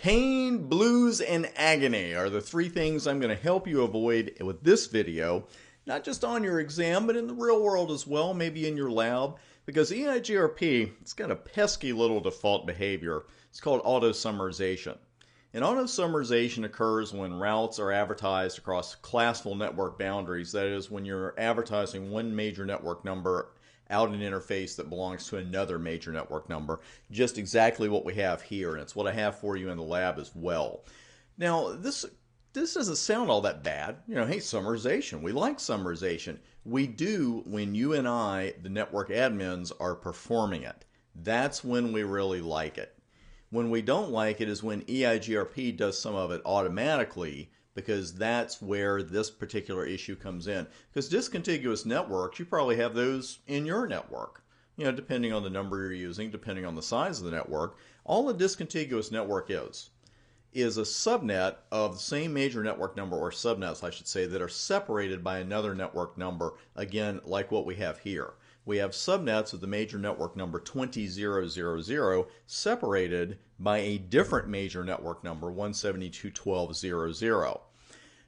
Pain, blues, and agony are the three things I'm going to help you avoid with this video, not just on your exam, but in the real world as well, maybe in your lab, because EIGRP, it's got a pesky little default behavior. It's called autosummarization. And autosummarization occurs when routes are advertised across classful network boundaries. That is, when you're advertising one major network number out an interface that belongs to another major network number. Just exactly what we have here, and it's what I have for you in the lab as well. Now, this doesn't sound all that bad. You know, hey, summarization. We like summarization. We do when you and I, the network admins, are performing it. That's when we really like it. When we don't like it is when EIGRP does some of it automatically, because that's where this particular issue comes in. Because discontiguous networks, you probably have those in your network. You know, depending on the number you're using, depending on the size of the network. All a discontiguous network is a subnet of the same major network number, or subnets, I should say, that are separated by another network number, again, like what we have here. We have subnets of the major network number 20000 separated by a different major network number 172.12.00.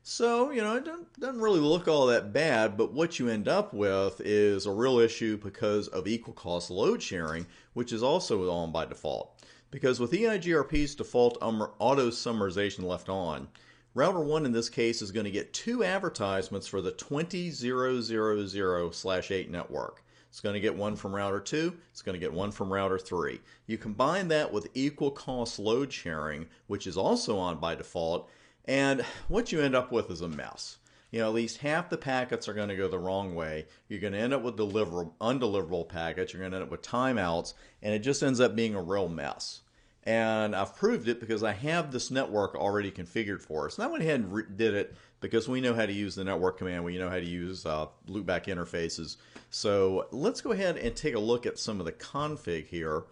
So, you know, it doesn't really look all that bad, but what you end up with is a real issue because of equal cost load sharing, which is also on by default. Because with EIGRP's default auto summarization left on, router 1 in this case is going to get two advertisements for the 20000/8 network. It's going to get one from router 2, it's going to get one from router 3. You combine that with equal cost load sharing, which is also on by default, and what you end up with is a mess. You know, at least half the packets are going to go the wrong way. You're going to end up with undeliverable packets. You're going to end up with timeouts, and it just ends up being a real mess. And I've proved it because I have this network already configured for us. And I went ahead and did it because we know how to use the network command. We know how to use loopback interfaces. So let's go ahead and take a look at some of the config here.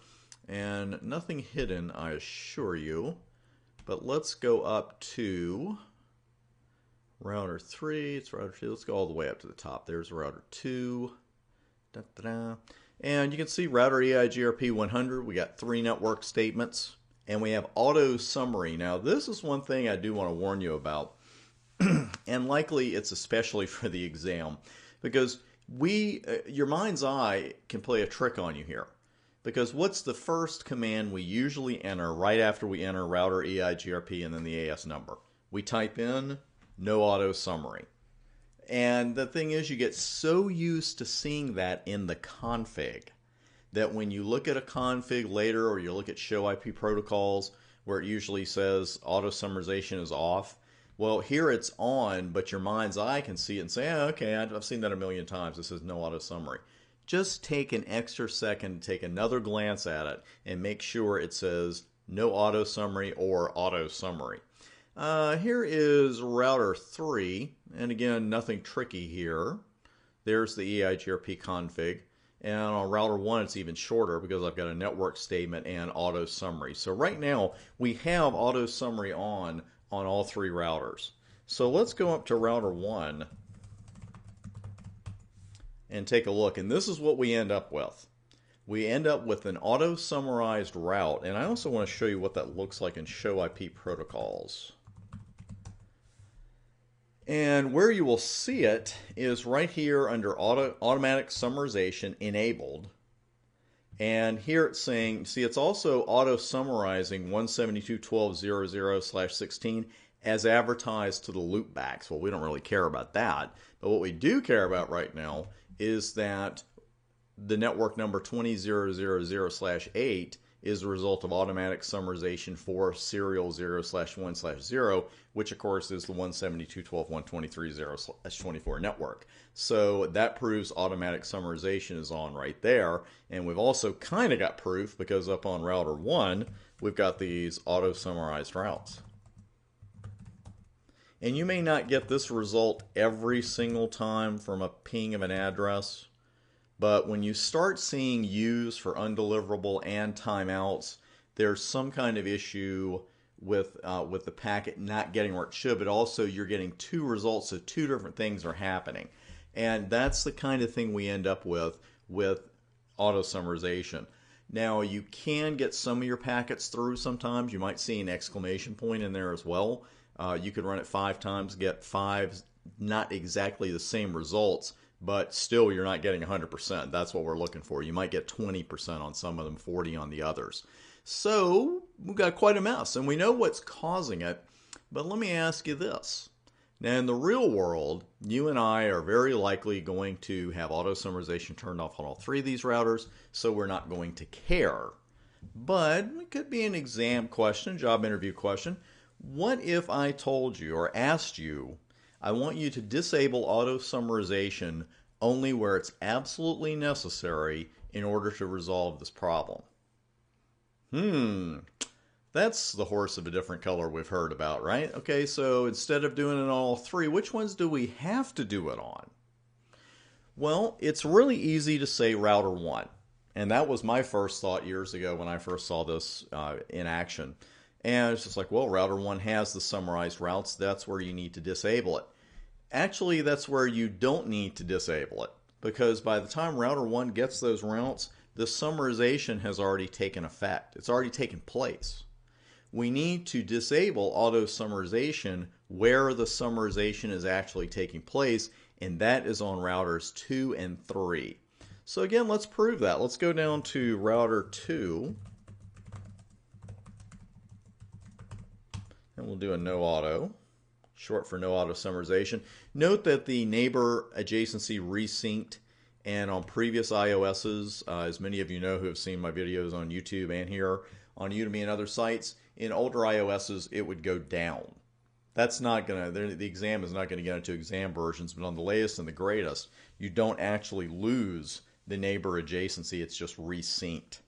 And nothing hidden, I assure you. But let's go up to router 3. It's router 2. Let's go all the way up to the top. There's router 2. Da, da, da. And you can see router EIGRP 100. We got 3 network statements. And we have auto summary. Now, this is one thing I do want to warn you about. And likely it's especially for the exam. Because your mind's eye can play a trick on you here. Because what's the first command we usually enter right after we enter router EIGRP and then the AS number? We type in no auto summary. And the thing is, you get so used to seeing that in the config that when you look at a config later, or you look at show IP protocols where it usually says auto summarization is off, well, here it's on, but your mind's eye can see it and say, oh, okay, I've seen that a million times. This is no auto summary. Just take an extra second, take another glance at it, and make sure it says no auto summary or auto summary. Here is router 3, and again, nothing tricky here. There's the EIGRP config, and on router 1 it's even shorter because I've got a network statement and auto summary. So right now we have auto summary on all 3 routers. So let's go up to router 1 and take a look, and this is what we end up with. We end up with an auto-summarized route, and I also want to show you what that looks like in show IP protocols. And where you will see it is right here under automatic summarization enabled. And here it's saying, see, it's also auto-summarizing 172.12.00/16 as advertised to the loopbacks. Well, we don't really care about that, but what we do care about right now is that the network number 20000/8 is a result of automatic summarization for serial 0/1/0, which of course is the 172.12.123.0/24 network. So that proves automatic summarization is on right there. And we've also kind of got proof because up on router 1, we've got these auto summarized routes. And you may not get this result every single time from a ping of an address, but when you start seeing U's for undeliverable and timeouts, there's some kind of issue with the packet not getting where it should, but also you're getting 2 results, so 2 different things are happening. And that's the kind of thing we end up with auto summarization. Now, you can get some of your packets through sometimes. You might see an exclamation point in there as well. You could run it 5 times, get 5, not exactly the same results, but still you're not getting 100%. That's what we're looking for. You might get 20% on some of them, 40 on the others. So we've got quite a mess, and we know what's causing it. But let me ask you this. Now, in the real world, you and I are very likely going to have auto-summarization turned off on all 3 of these routers, so we're not going to care. But it could be an exam question, job interview question. What if I told you or asked you, I want you to disable auto-summarization only where it's absolutely necessary in order to resolve this problem? That's the horse of a different color we've heard about, right? Okay, so instead of doing it on all 3, which ones do we have to do it on? Well, it's really easy to say router 1. And that was my first thought years ago when I first saw this in action. And it's just like, well, router 1 has the summarized routes. That's where you need to disable it. Actually, that's where you don't need to disable it, because by the time router 1 gets those routes, the summarization has already taken effect. It's already taken place. We need to disable auto-summarization where the summarization is actually taking place, and that is on routers 2 and 3. So again, let's prove that. Let's go down to router 2, and we'll do a no auto, short for no auto summarization. Note that the neighbor adjacency resynced, and on previous iOSs, as many of you know who have seen my videos on YouTube and here on Udemy and other sites, in older iOSs it would go down. That's not going to, the exam is not going to get into exam versions, but on the latest and the greatest, you don't actually lose the neighbor adjacency, it's just resynced.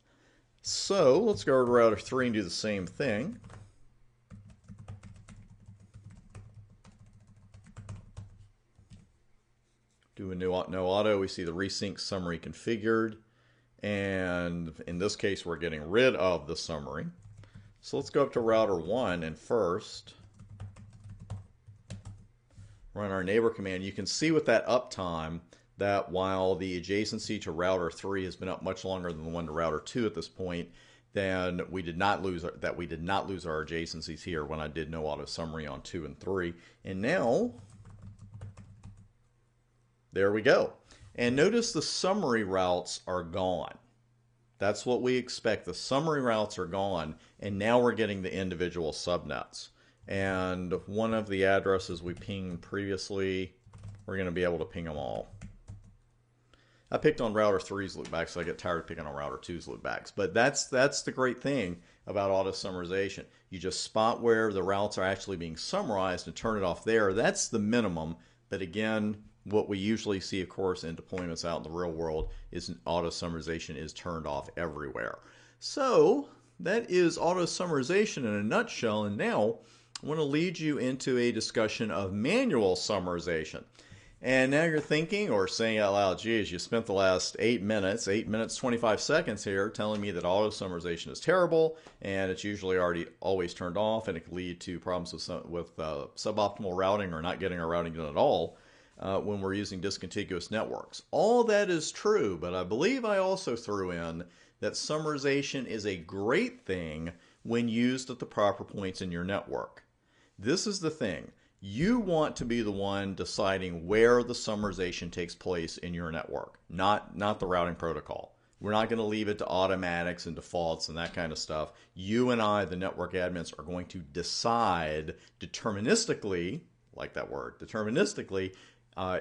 So let's go to router 3 and do the same thing. Do a no auto, we see the resync summary configured, and in this case we're getting rid of the summary. So let's go up to router 1 and first run our neighbor command. You can see with that uptime that while the adjacency to router 3 has been up much longer than the one to router 2 at this point, then we did not lose our adjacencies here when I did no auto summary on 2 and 3. And now there we go. And notice the summary routes are gone. That's what we expect. The summary routes are gone, and now we're getting the individual subnets. And one of the addresses we pinged previously, we're going to be able to ping them all. I picked on router 3's loopbacks, so I get tired of picking on router 2's loopbacks. But that's the great thing about auto-summarization. You just spot where the routes are actually being summarized and turn it off there. That's the minimum. But again, what we usually see, of course, in deployments out in the real world is auto-summarization is turned off everywhere. So that is auto-summarization in a nutshell. And now I want to lead you into a discussion of manual summarization. And now you're thinking or saying out loud, geez, you spent the last 8 minutes 25 seconds here telling me that auto-summarization is terrible and it's usually always turned off and it can lead to problems with suboptimal routing or not getting our routing done at all when we're using discontiguous networks. All that is true, but I believe I also threw in that summarization is a great thing when used at the proper points in your network. This is the thing. You want to be the one deciding where the summarization takes place in your network, not the routing protocol. We're not going to leave it to automatics and defaults and that kind of stuff. You and I, the network admins, are going to decide deterministically, like that word, deterministically,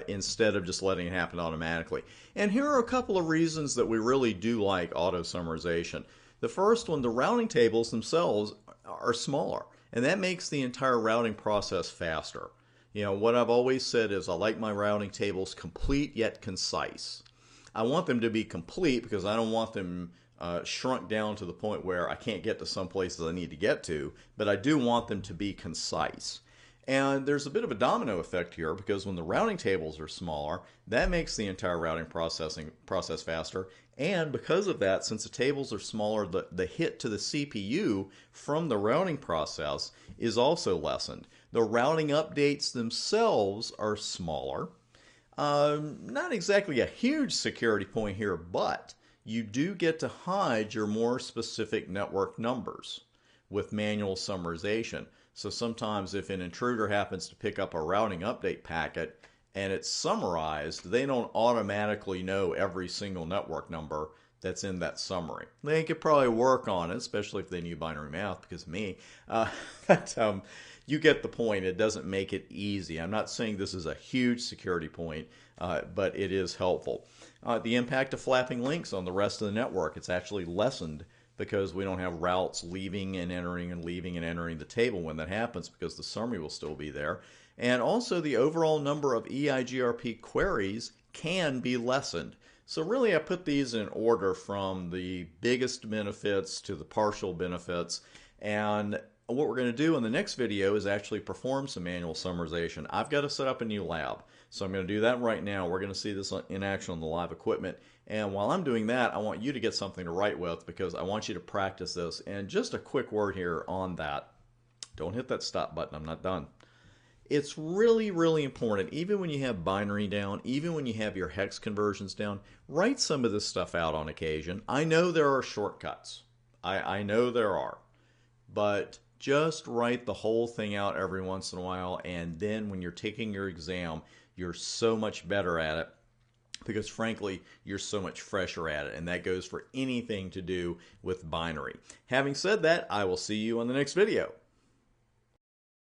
instead of just letting it happen automatically. And here are a couple of reasons that we really do like auto-summarization. The first one, the routing tables themselves are smaller. And that makes the entire routing process faster. You know, what I've always said is I like my routing tables complete yet concise. I want them to be complete because I don't want them shrunk down to the point where I can't get to some places I need to get to, but I do want them to be concise. And there's a bit of a domino effect here because when the routing tables are smaller, that makes the entire routing process faster. And because of that, since the tables are smaller, the hit to the CPU from the routing process is also lessened. The routing updates themselves are smaller. Not exactly a huge security point here, but you do get to hide your more specific network numbers with manual summarization. So sometimes if an intruder happens to pick up a routing update packet and it's summarized, they don't automatically know every single network number that's in that summary. They could probably work on it, especially if they knew binary math, because me. But you get the point. It doesn't make it easy. I'm not saying this is a huge security point, but it is helpful. The impact of flapping links on the rest of the network, it's actually lessened because we don't have routes leaving and entering and leaving and entering the table when that happens, because the summary will still be there. And also the overall number of EIGRP queries can be lessened. So really I put these in order from the biggest benefits to the partial benefits. And what we're going to do in the next video is actually perform some manual summarization. I've got to set up a new lab. So I'm going to do that right now. We're going to see this in action on the live equipment. And while I'm doing that, I want you to get something to write with, because I want you to practice this. And just a quick word here on that. Don't hit that stop button. I'm not done. It's really, really important, even when you have binary down, even when you have your hex conversions down, write some of this stuff out on occasion. I know there are shortcuts. I know there are. But just write the whole thing out every once in a while, and then when you're taking your exam, you're so much better at it, because frankly, you're so much fresher at it, and that goes for anything to do with binary. Having said that, I will see you on the next video.